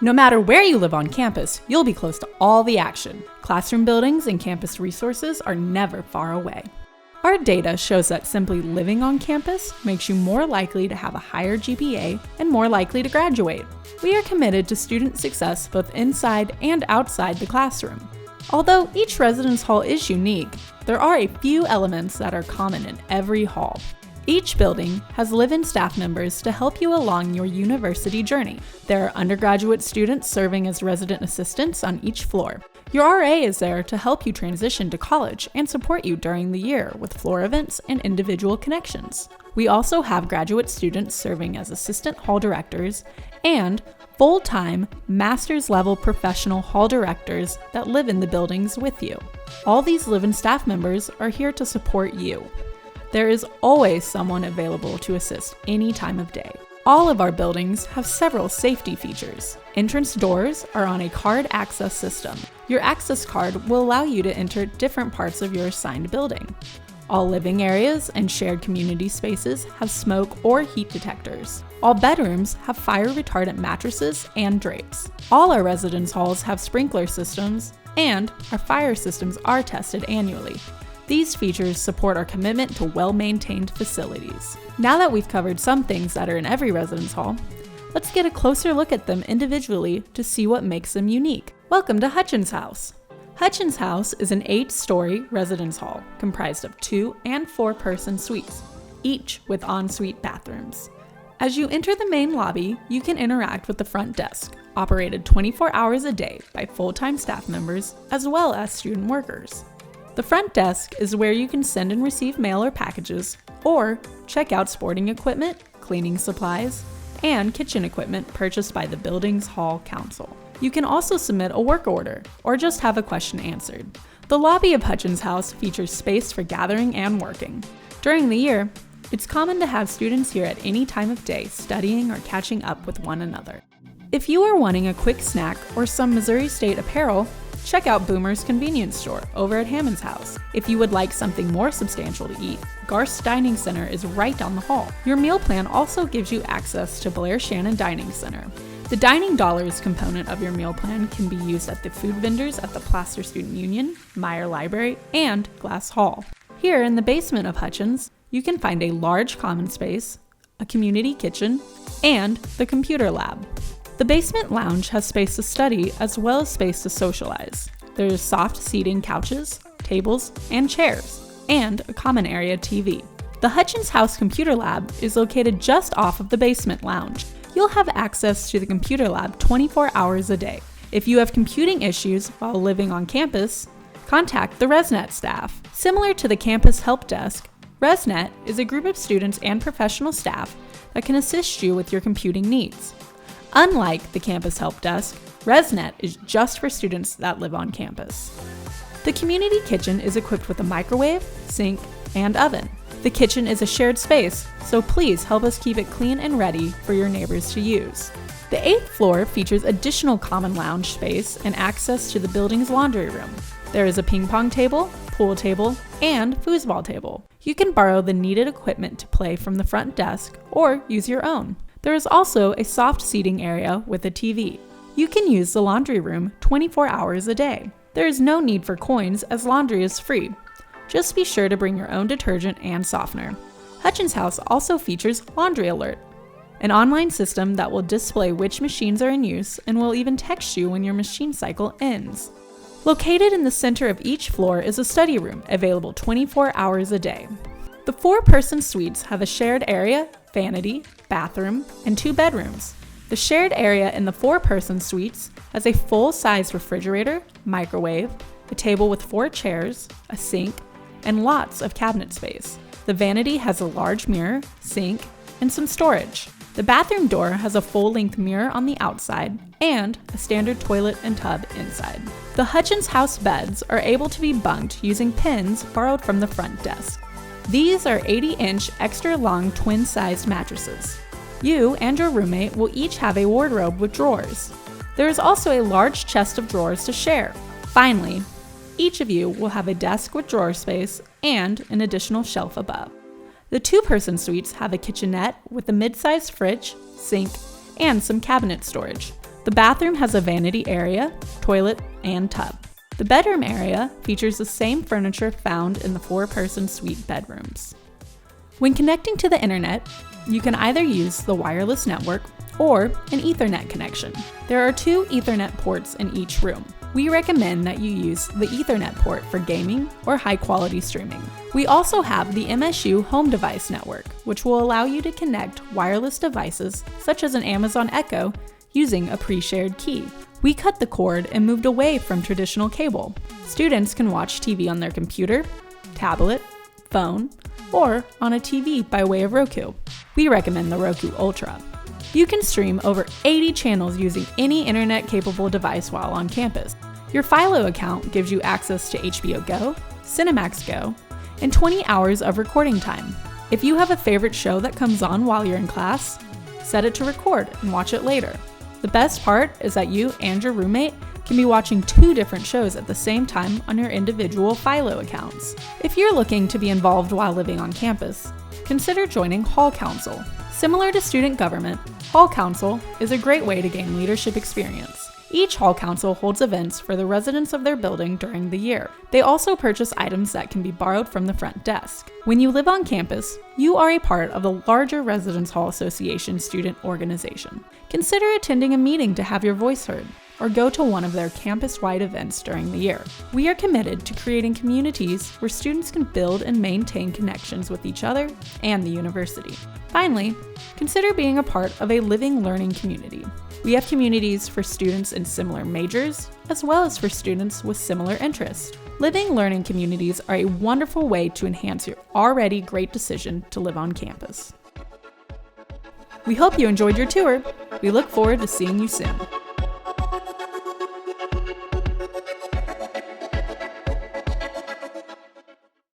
No matter where you live on campus, you'll be close to all the action. Classroom buildings and campus resources are never far away. Our data shows that simply living on campus makes you more likely to have a higher GPA and more likely to graduate. We are committed to student success both inside and outside the classroom. Although each residence hall is unique, there are a few elements that are common in every hall. Each building has live-in staff members to help you along your university journey. There are undergraduate students serving as resident assistants on each floor. Your RA is there to help you transition to college and support you during the year with floor events and individual connections. We also have graduate students serving as assistant hall directors and full-time master's level professional hall directors that live in the buildings with you. All these live-in staff members are here to support you. There is always someone available to assist any time of day. All of our buildings have several safety features. Entrance doors are on a card access system. Your access card will allow you to enter different parts of your assigned building. All living areas and shared community spaces have smoke or heat detectors. All bedrooms have fire retardant mattresses and drapes. All our residence halls have sprinkler systems, and our fire systems are tested annually. These features support our commitment to well-maintained facilities. Now that we've covered some things that are in every residence hall, let's get a closer look at them individually to see what makes them unique. Welcome to Hutchens House. Hutchens House is an 8-story residence hall comprised of 2- and 4-person suites, each with ensuite bathrooms. As you enter the main lobby, you can interact with the front desk, operated 24 hours a day by full-time staff members as well as student workers. The front desk is where you can send and receive mail or packages, or check out sporting equipment, cleaning supplies, and kitchen equipment purchased by the building's hall council. You can also submit a work order, or just have a question answered. The lobby of Hutchens House features space for gathering and working. During the year, it's common to have students here at any time of day studying or catching up with one another. If you are wanting a quick snack or some Missouri State apparel, check out Boomer's Convenience Store over at Hammond's House. If you would like something more substantial to eat, Garth's Dining Center is right down the hall. Your meal plan also gives you access to Blair Shannon Dining Center. The Dining Dollars component of your meal plan can be used at the food vendors at the Plaster Student Union, Meyer Library, and Glass Hall. Here in the basement of Hutchens, you can find a large common space, a community kitchen, and the computer lab. The basement lounge has space to study as well as space to socialize. There is soft seating couches, tables, and chairs, and a common area TV. The Hutchens House Computer Lab is located just off of the basement lounge. You'll have access to the computer lab 24 hours a day. If you have computing issues while living on campus, contact the ResNet staff. Similar to the campus help desk, ResNet is a group of students and professional staff that can assist you with your computing needs. Unlike the campus help desk, ResNet is just for students that live on campus. The community kitchen is equipped with a microwave, sink, and oven. The kitchen is a shared space, so please help us keep it clean and ready for your neighbors to use. The 8th floor features additional common lounge space and access to the building's laundry room. There is a ping pong table, pool table, and foosball table. You can borrow the needed equipment to play from the front desk or use your own. There is also a soft seating area with a TV. You can use the laundry room 24 hours a day. There is no need for coins as laundry is free. Just be sure to bring your own detergent and softener. Hutchens House also features Laundry Alert, an online system that will display which machines are in use and will even text you when your machine cycle ends. Located in the center of each floor is a study room available 24 hours a day. The 4-person suites have a shared area, vanity, bathroom, and 2 bedrooms. The shared area in the 4-person suites has a full-size refrigerator, microwave, a table with 4 chairs, a sink, and lots of cabinet space. The vanity has a large mirror, sink, and some storage. The bathroom door has a full-length mirror on the outside and a standard toilet and tub inside. The Hutchens House beds are able to be bunked using pins borrowed from the front desk. These are 80-inch extra-long twin-sized mattresses. You and your roommate will each have a wardrobe with drawers. There is also a large chest of drawers to share. Finally, each of you will have a desk with drawer space and an additional shelf above. The two-person suites have a kitchenette with a mid-sized fridge, sink, and some cabinet storage. The bathroom has a vanity area, toilet, and tub. The bedroom area features the same furniture found in the four-person suite bedrooms. When connecting to the internet, you can either use the wireless network or an Ethernet connection. There are 2 Ethernet ports in each room. We recommend that you use the Ethernet port for gaming or high-quality streaming. We also have the MSU Home Device Network, which will allow you to connect wireless devices such as an Amazon Echo using a pre-shared key. We cut the cord and moved away from traditional cable. Students can watch TV on their computer, tablet, phone, or on a TV by way of Roku. We recommend the Roku Ultra. You can stream over 80 channels using any internet-capable device while on campus. Your Philo account gives you access to HBO Go, Cinemax Go, and 20 hours of recording time. If you have a favorite show that comes on while you're in class, set it to record and watch it later. The best part is that you and your roommate can be watching 2 different shows at the same time on your individual Philo accounts. If you're looking to be involved while living on campus, consider joining Hall Council. Similar to student government, Hall Council is a great way to gain leadership experience. Each Hall Council holds events for the residents of their building during the year. They also purchase items that can be borrowed from the front desk. When you live on campus, you are a part of the larger Residence Hall Association student organization. Consider attending a meeting to have your voice heard, or go to one of their campus-wide events during the year. We are committed to creating communities where students can build and maintain connections with each other and the university. Finally, consider being a part of a living learning community. We have communities for students in similar majors, as well as for students with similar interests. Living learning communities are a wonderful way to enhance your already great decision to live on campus. We hope you enjoyed your tour. We look forward to seeing you soon.